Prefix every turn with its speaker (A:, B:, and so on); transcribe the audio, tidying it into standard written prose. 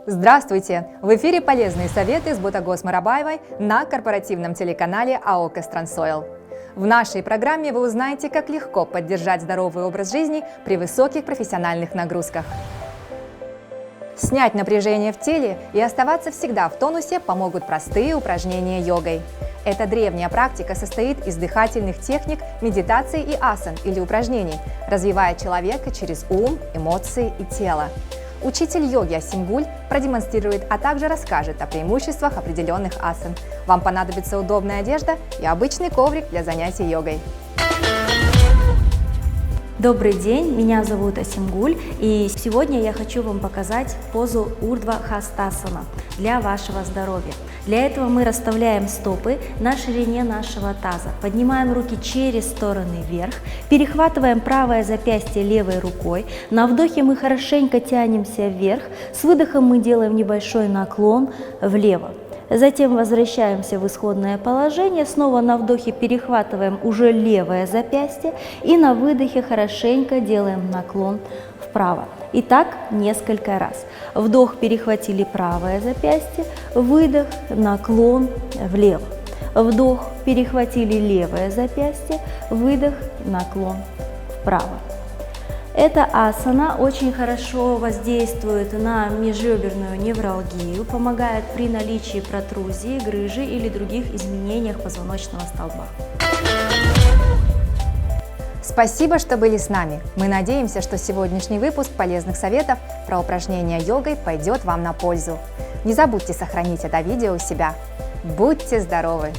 A: Здравствуйте! В эфире полезные советы с Ботагос Марабаевой на корпоративном телеканале АО «Кэстрансойл». В нашей программе вы узнаете, как легко поддержать здоровый образ жизни при высоких профессиональных нагрузках. Снять напряжение в теле и оставаться всегда в тонусе помогут простые упражнения йогой. Эта древняя практика состоит из дыхательных техник, медитаций и асан или упражнений, развивая человека через ум, эмоции и тело. Учитель йоги Асимгуль продемонстрирует, а также расскажет о преимуществах определенных асан. Вам понадобится удобная одежда и обычный коврик для занятий йогой.
B: Добрый день, меня зовут Асимгуль, и сегодня я хочу вам показать позу Урдва Хастасана для вашего здоровья. Для этого мы расставляем стопы на ширине нашего таза, поднимаем руки через стороны вверх, перехватываем правое запястье левой рукой, на вдохе мы хорошенько тянемся вверх, с выдохом мы делаем небольшой наклон влево. Затем возвращаемся в исходное положение, снова на вдохе перехватываем уже левое запястье и на выдохе хорошенько делаем наклон вправо. И так несколько раз. Вдох, перехватили правое запястье, выдох, наклон влево. Вдох, перехватили левое запястье, выдох, наклон вправо. Эта асана очень хорошо воздействует на межреберную невралгию, помогает при наличии протрузии, грыжи или других изменениях позвоночного столба.
A: Спасибо, что были с нами. Мы надеемся, что сегодняшний выпуск полезных советов про упражнения йогой пойдет вам на пользу. Не забудьте сохранить это видео у себя. Будьте здоровы!